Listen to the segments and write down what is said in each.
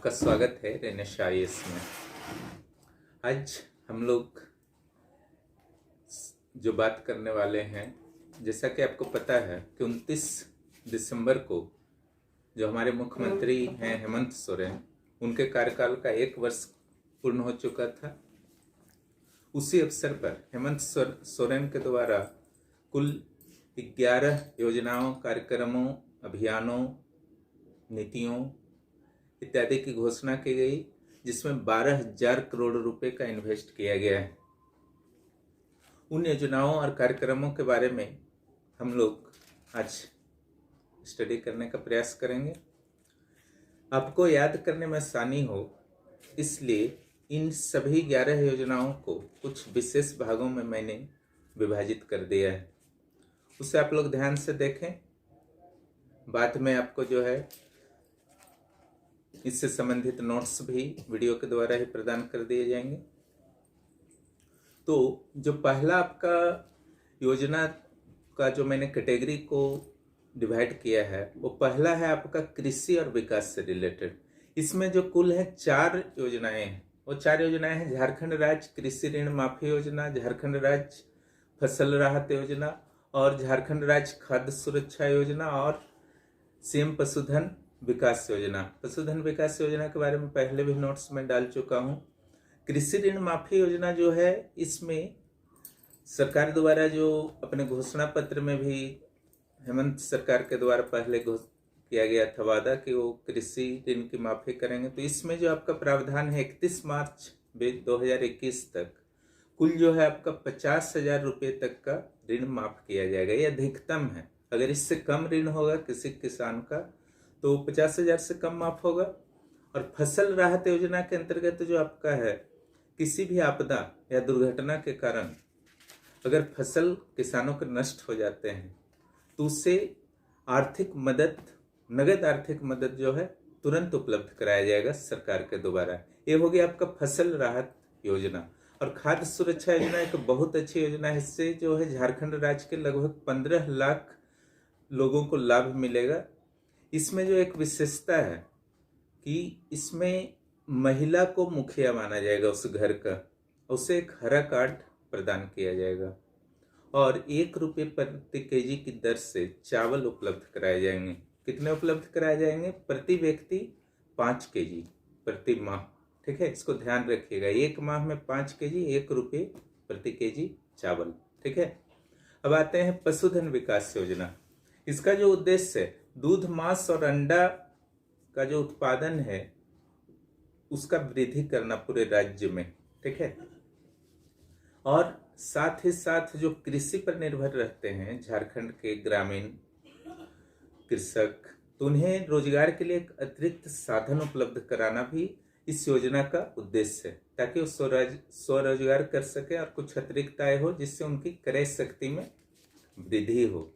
आपका स्वागत है रेनेश आईएएस में। आज हम लोग जो बात करने वाले हैं, जैसा कि आपको पता है कि 29 दिसंबर को जो हमारे मुख्यमंत्री हैं हेमंत सोरेन, उनके कार्यकाल का 1 वर्ष पूर्ण हो चुका था। उसी अवसर पर हेमंत सोरेन के द्वारा कुल 11 योजनाओं, कार्यक्रमों, अभियानों, नीतियों इत्यादि की घोषणा की गई, जिसमें 12,000 करोड़ रुपए का इन्वेस्ट किया गया है। उन योजनाओं और कार्यक्रमों के बारे में हम लोग आज स्टडी करने का प्रयास करेंगे। आपको याद करने में आसानी हो, इसलिए इन सभी 11 योजनाओं को कुछ विशेष भागों में मैंने विभाजित कर दिया है। उसे आप लोग ध्यान से देखें। बाद में आपको जो है इससे संबंधित नोट्स भी वीडियो के द्वारा ही प्रदान कर दिए जाएंगे। तो जो पहला आपका योजना का जो मैंने कैटेगरी को डिवाइड किया है, वो पहला है आपका कृषि और विकास से रिलेटेड। इसमें जो कुल है 4 योजनाएं हैं। वो 4 योजनाएं हैं झारखंड राज्य कृषि ऋण माफी योजना, झारखंड राज्य फसल राहत योजना और झारखंड राज्य खाद्य सुरक्षा योजना और सीएम पशुधन विकास योजना। पशुधन विकास योजना के बारे में पहले भी नोट्स में डाल चुका हूं। कृषि ऋण माफी योजना जो है, इसमें सरकार द्वारा जो अपने घोषणा पत्र में भी हेमंत सरकार के द्वारा पहले किया गया था वादा कि वो कृषि ऋण की माफी करेंगे। तो इसमें जो आपका प्रावधान है 31 मार्च 2021 तक कुल जो है आपका 50,000 रुपये तक का ऋण माफ किया जाएगा। ये अधिकतम है। अगर इससे कम ऋण होगा किसी किसान का तो 50,000 से कम माफ होगा। और फसल राहत योजना के अंतर्गत जो आपका है, किसी भी आपदा या दुर्घटना के कारण अगर फसल किसानों के नष्ट हो जाते हैं तो उससे आर्थिक मदद, नगद आर्थिक मदद जो है तुरंत उपलब्ध कराया जाएगा सरकार के द्वारा। ये हो गया आपका फसल राहत योजना। और खाद्य सुरक्षा योजना एक बहुत अच्छी योजना है। इससे जो है झारखंड राज्य के लगभग 15 लाख लोगों को लाभ मिलेगा। इसमें जो एक विशेषता है कि इसमें महिला को मुखिया माना जाएगा उस घर का, उसे एक हरा कार्ड प्रदान किया जाएगा और 1 रुपये प्रति केजी की दर से चावल उपलब्ध कराए जाएंगे। कितने उपलब्ध कराए जाएंगे? प्रति व्यक्ति 5 केजी प्रति माह। ठीक है, इसको ध्यान रखिएगा। 1 माह में 5 केजी, 1 रुपये प्रति केजी चावल। ठीक है। अब आते हैं पशुधन विकास योजना। इसका जो उद्देश्य है, दूध, मांस और अंडा का जो उत्पादन है उसका वृद्धि करना पूरे राज्य में। ठीक है। और साथ ही साथ जो कृषि पर निर्भर रहते हैं झारखंड के ग्रामीण कृषक, तो उन्हें रोजगार के लिए एक अतिरिक्त साधन उपलब्ध कराना भी इस योजना का उद्देश्य है, ताकि वो स्वरोजगार कर सके और कुछ अतिरिक्त आय हो, जिससे उनकी क्रय शक्ति में वृद्धि हो।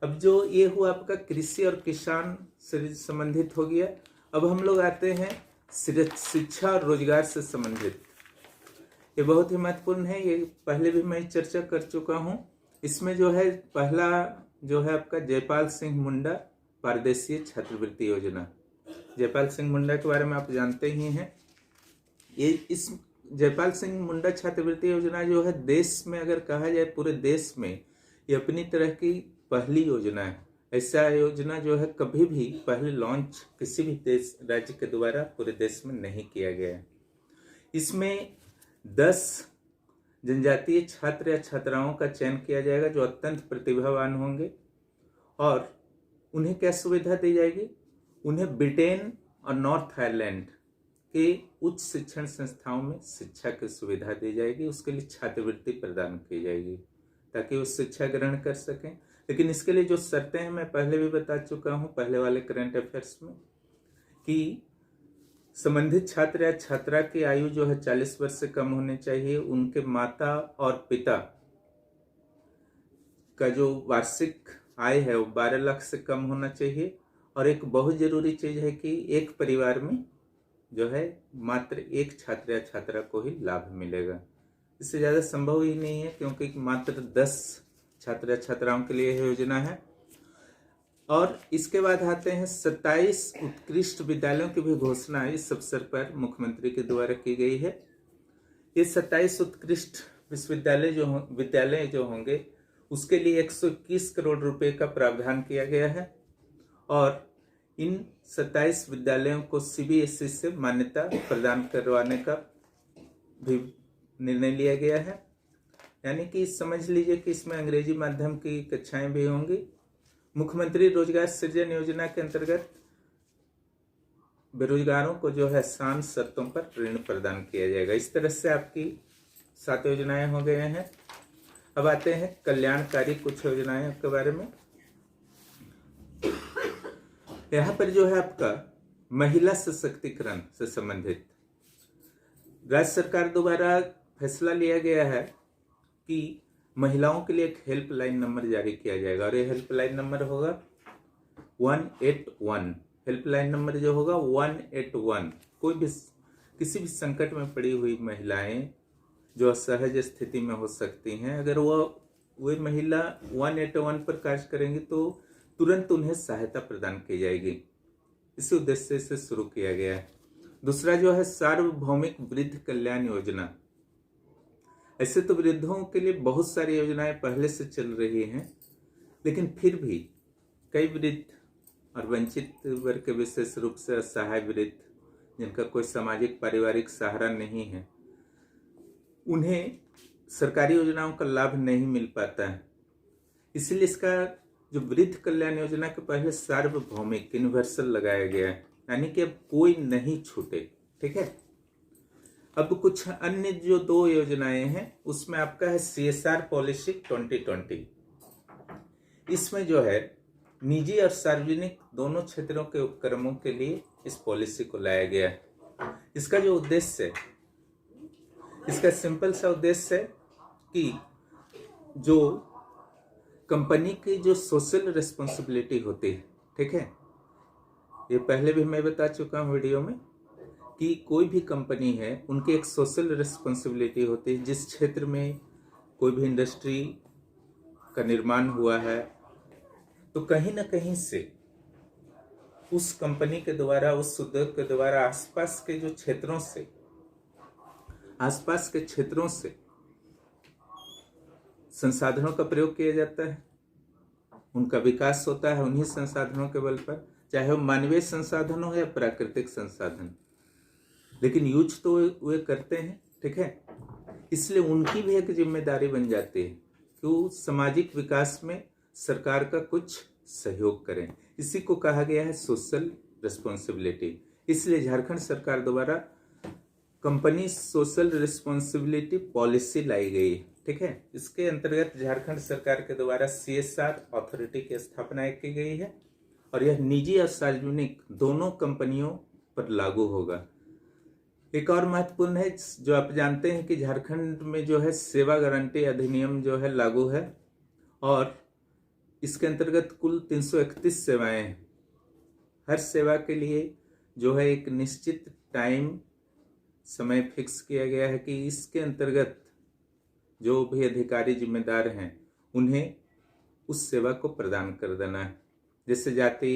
अब जो ये हुआ आपका कृषि और किसान से संबंधित हो गया। अब हम लोग आते हैं शिक्षा और रोजगार से संबंधित। ये बहुत ही महत्वपूर्ण है। ये पहले भी मैं चर्चा कर चुका हूँ। इसमें जो है पहला जो है आपका जयपाल सिंह मुंडा पारदेशीय छात्रवृत्ति योजना। जयपाल सिंह मुंडा के बारे में आप जानते ही हैं। ये इस जयपाल सिंह मुंडा छात्रवृत्ति योजना जो है, देश में अगर कहा जाए पूरे देश में ये अपनी तरह की पहली योजना है। ऐसा योजना जो है कभी भी पहले लॉन्च किसी भी देश राज्य के द्वारा पूरे देश में नहीं किया गया है। इसमें 10 जनजातीय छात्र या छात्राओं का चयन किया जाएगा जो अत्यंत प्रतिभावान होंगे। और उन्हें क्या सुविधा दी जाएगी? उन्हें ब्रिटेन और नॉर्थ आयरलैंड के उच्च शिक्षण संस्थाओं में शिक्षा की सुविधा दी जाएगी। उसके लिए छात्रवृत्ति प्रदान की जाएगी ताकि वो शिक्षा ग्रहण कर सकें। लेकिन इसके लिए जो शर्तें हैं मैं पहले भी बता चुका हूं पहले वाले करंट अफेयर्स में, कि संबंधित छात्र या छात्रा की आयु जो है 40 वर्ष से कम होनी चाहिए। उनके माता और पिता का जो वार्षिक आय है वो 12 लाख से कम होना चाहिए। और एक बहुत जरूरी चीज है कि एक परिवार में जो है मात्र एक छात्र या छात्रा को ही लाभ मिलेगा। इससे ज्यादा संभव ही नहीं है, क्योंकि मात्र 10 छात्र या छात्राओं के लिए यह योजना है। और इसके बाद आते हैं 27 उत्कृष्ट विद्यालयों की भी घोषणा इस अवसर पर मुख्यमंत्री के द्वारा की गई है। ये 27 उत्कृष्ट विद्यालय जो होंगे उसके लिए 121 करोड़ रुपए का प्रावधान किया गया है और इन 27 विद्यालयों को CBSE से मान्यता प्रदान करवाने का भी निर्णय लिया गया है। यानी कि समझ लीजिए कि इसमें अंग्रेजी माध्यम की कक्षाएं भी होंगी। मुख्यमंत्री रोजगार सृजन योजना के अंतर्गत बेरोजगारों को जो है आसान शर्तों पर ऋण प्रदान किया जाएगा। इस तरह से आपकी 7 योजनाएं हो गए हैं। अब आते हैं कल्याणकारी कुछ योजनाएं के बारे में। यहाँ पर जो है आपका महिला सशक्तिकरण से संबंधित राज्य सरकार द्वारा फैसला लिया गया है कि महिलाओं के लिए एक हेल्पलाइन नंबर जारी किया जाएगा और ये हेल्पलाइन नंबर होगा 181। हेल्पलाइन नंबर जो होगा 181। कोई भी किसी भी संकट में पड़ी हुई महिलाएं जो असहज स्थिति में हो सकती हैं, अगर वे महिला 181 पर कार्य करेंगी तो तुरंत उन्हें सहायता प्रदान की जाएगी। इसी उद्देश्य से शुरू किया गया है। दूसरा जो है सार्वभौमिक वृद्ध कल्याण योजना। ऐसे तो वृद्धों के लिए बहुत सारी योजनाएं पहले से चल रही हैं, लेकिन फिर भी कई वृद्ध और वंचित वर्ग के विशेष रूप से असहाय वृद्ध जिनका कोई सामाजिक पारिवारिक सहारा नहीं है, उन्हें सरकारी योजनाओं का लाभ नहीं मिल पाता है। इसलिए इसका जो वृद्ध कल्याण योजना के पहले सार्वभौमिक यूनिवर्सल लगाया गया है, यानी कि अब कोई नहीं छूटे। ठीक है। अब कुछ अन्य जो 2 योजनाएं हैं उसमें आपका है CSR पॉलिसी 2020। इसमें जो है निजी और सार्वजनिक दोनों क्षेत्रों के उपक्रमों के लिए इस पॉलिसी को लाया गया है। इसका जो उद्देश्य है, इसका सिंपल सा उद्देश्य है कि जो कंपनी की जो सोशल रिस्पॉन्सिबिलिटी होती है, ठीक है, ये पहले भी मैं बता चुका हूँ वीडियो में कि कोई भी कंपनी है उनकी एक सोशल रिस्पॉन्सिबिलिटी होती है। जिस क्षेत्र में कोई भी इंडस्ट्री का निर्माण हुआ है तो कहीं ना कहीं से उस कंपनी के द्वारा, उस उद्योग के द्वारा आसपास के क्षेत्रों से संसाधनों का प्रयोग किया जाता है, उनका विकास होता है उन्हीं संसाधनों के बल पर, चाहे वो मानवीय संसाधन हो या प्राकृतिक संसाधन, लेकिन यूज तो वे करते हैं। ठीक है। इसलिए उनकी भी एक जिम्मेदारी बन जाती है कि वो सामाजिक विकास में सरकार का कुछ सहयोग करें। इसी को कहा गया है सोशल रिस्पॉन्सिबिलिटी। इसलिए झारखंड सरकार द्वारा कंपनी सोशल रिस्पॉन्सिबिलिटी पॉलिसी लाई गई है। ठीक है। इसके अंतर्गत झारखंड सरकार के द्वारा CSR अथॉरिटी की स्थापना की गई है और यह निजी और सार्वजनिक दोनों कंपनियों पर लागू होगा। एक और महत्वपूर्ण है, जो आप जानते हैं कि झारखंड में जो है सेवा गारंटी अधिनियम जो है लागू है और इसके अंतर्गत कुल 331 सेवाएं हैं। हर सेवा के लिए जो है एक निश्चित टाइम समय फिक्स किया गया है कि इसके अंतर्गत जो भी अधिकारी जिम्मेदार हैं उन्हें उस सेवा को प्रदान कर देना है। जैसे जाति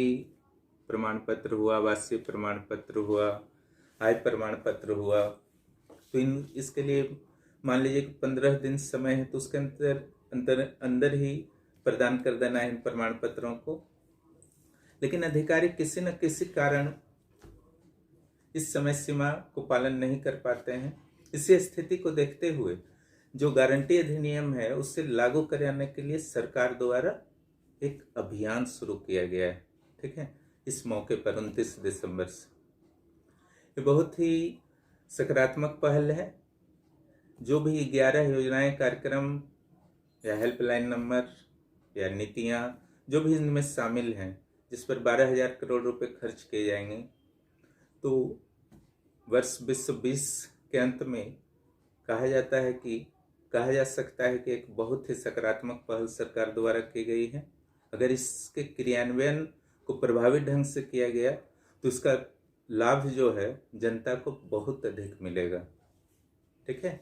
प्रमाण पत्र हुआ, आवासीय प्रमाण पत्र हुआ, आय प्रमाण पत्र हुआ, तो इसके लिए मान लीजिए कि 15 दिन समय है तो उसके अंदर ही प्रदान कर देना है इन प्रमाण पत्रों को। लेकिन अधिकारी किसी न किसी कारण इस समय सीमा को पालन नहीं कर पाते हैं। इसी स्थिति को देखते हुए जो गारंटी अधिनियम है उससे लागू कराने के लिए सरकार द्वारा एक अभियान शुरू किया गया है। ठीक है। इस मौके पर 29 दिसंबर से ये बहुत ही सकारात्मक पहल है। जो भी 11 योजनाएं, कार्यक्रम या हेल्पलाइन नंबर या नीतियां जो भी इनमें शामिल हैं, जिस पर 12,000 करोड़ रुपए खर्च किए जाएंगे, तो वर्ष 2020 के अंत में कहा जा सकता है कि एक बहुत ही सकारात्मक पहल सरकार द्वारा की गई है। अगर इसके क्रियान्वयन को प्रभावी ढंग से किया गया तो इसका लाभ जो है जनता को बहुत अधिक मिलेगा। ठीक है।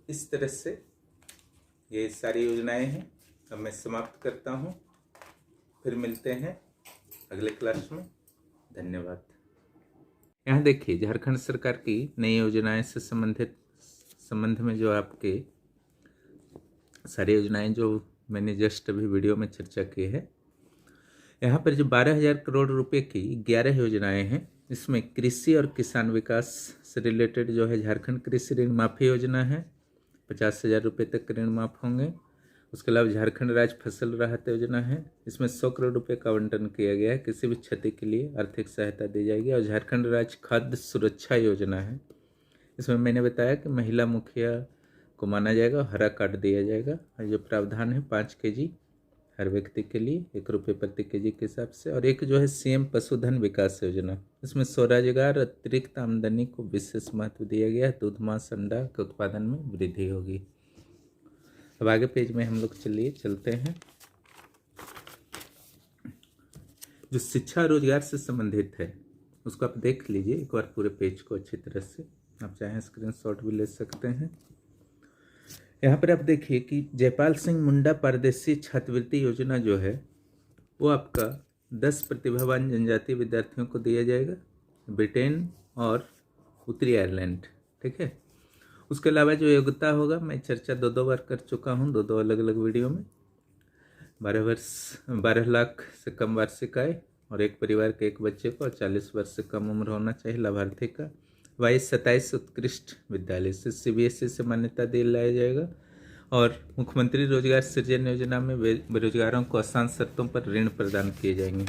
इस तरह से ये सारी योजनाएं हैं। अब मैं समाप्त करता हूँ। फिर मिलते हैं अगले क्लास में। धन्यवाद। यहाँ देखिए झारखंड सरकार की नई योजनाएं से संबंध में जो आपके सारी योजनाएं जो मैंने जस्ट अभी वीडियो में चर्चा की है, यहाँ पर जो 12,000 करोड़ रुपए की 11 योजनाएं हैं, इसमें कृषि और किसान विकास से रिलेटेड जो है झारखंड कृषि ऋण माफी योजना है, 50,000 रुपये तक के ऋण माफ होंगे। उसके अलावा झारखंड राज्य फसल राहत योजना है, इसमें 100 करोड़ रुपए का आवंटन किया गया है, किसी भी क्षति के लिए आर्थिक सहायता दी जाएगी। और झारखंड राज्य खाद्य सुरक्षा योजना है, इसमें मैंने बताया कि महिला मुखिया को माना जाएगा, हरा कार्ड दिया जाएगा। और जो प्रावधान है 5 kg हर व्यक्ति के लिए, 1 रुपये प्रति kg के हिसाब से। और एक जो है सीएम पशुधन विकास योजना, इसमें स्वरोजगार अतिरिक्त आमदनी को विशेष महत्व दिया गया है, दूध मांस अंडा के उत्पादन में वृद्धि होगी। अब आगे पेज में हम लोग चलते हैं। जो शिक्षा रोजगार से संबंधित है उसको आप देख लीजिए एक बार पूरे पेज को अच्छी तरह से, आप चाहें स्क्रीनशॉट भी ले सकते हैं। यहाँ पर आप देखिए कि जयपाल सिंह मुंडा पारदर्शी छात्रवृत्ति योजना जो है वो आपका 10 प्रतिभावान जनजातीय विद्यार्थियों को दिया जाएगा, ब्रिटेन और उत्तरी आयरलैंड, ठीक है। उसके अलावा जो योग्यता होगा, मैं चर्चा 2 बार कर चुका हूँ, 2 अलग अलग वीडियो में। 12 लाख से कम वार्षिक आय और एक परिवार के एक बच्चे को, और 40 वर्ष से कम उम्र होना चाहिए लाभार्थी का। 22-27 उत्कृष्ट विद्यालय से CBSE से मान्यता दिलाया जाएगा। और मुख्यमंत्री रोजगार सृजन योजना में बेरोजगारों को आसान शर्तों पर ऋण प्रदान किए जाएंगे।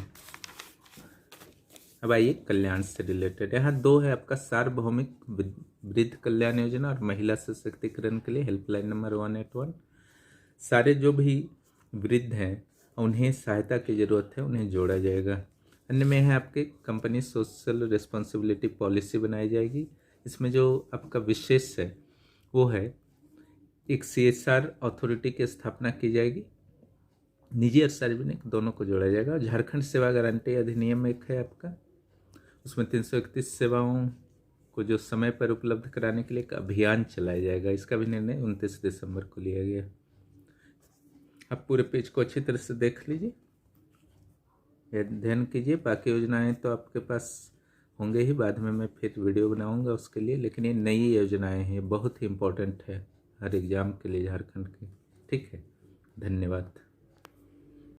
अब आइए कल्याण से रिलेटेड, यहाँ 2 है आपका सार्वभौमिक वृद्ध कल्याण योजना और महिला सशक्तिकरण के लिए हेल्पलाइन नंबर 181। सारे जो भी वृद्ध हैं उन्हें सहायता की जरूरत है, उन्हें जोड़ा जाएगा। अन्य में है आपके कंपनी सोशल रिस्पॉन्सिबिलिटी पॉलिसी बनाई जाएगी। इसमें जो आपका विशेष है वो है एक CSR अथॉरिटी की स्थापना की जाएगी, निजी और सार्वजनिक दोनों को जोड़ा जाएगा। झारखंड सेवा गारंटी अधिनियम एक है आपका, उसमें 331 सेवाओं को जो समय पर उपलब्ध कराने के लिए एक अभियान चलाया जाएगा। इसका भी निर्णय 29 दिसंबर को लिया गया। आप पूरे पेज को अच्छी तरह से देख लीजिए, अध्ययन कीजिए। बाकी योजनाएं तो आपके पास होंगे ही, बाद में मैं फिर वीडियो बनाऊंगा उसके लिए, लेकिन ये नई योजनाएं हैं, बहुत ही इम्पोर्टेंट है हर एग्जाम के लिए झारखंड की, ठीक है। धन्यवाद।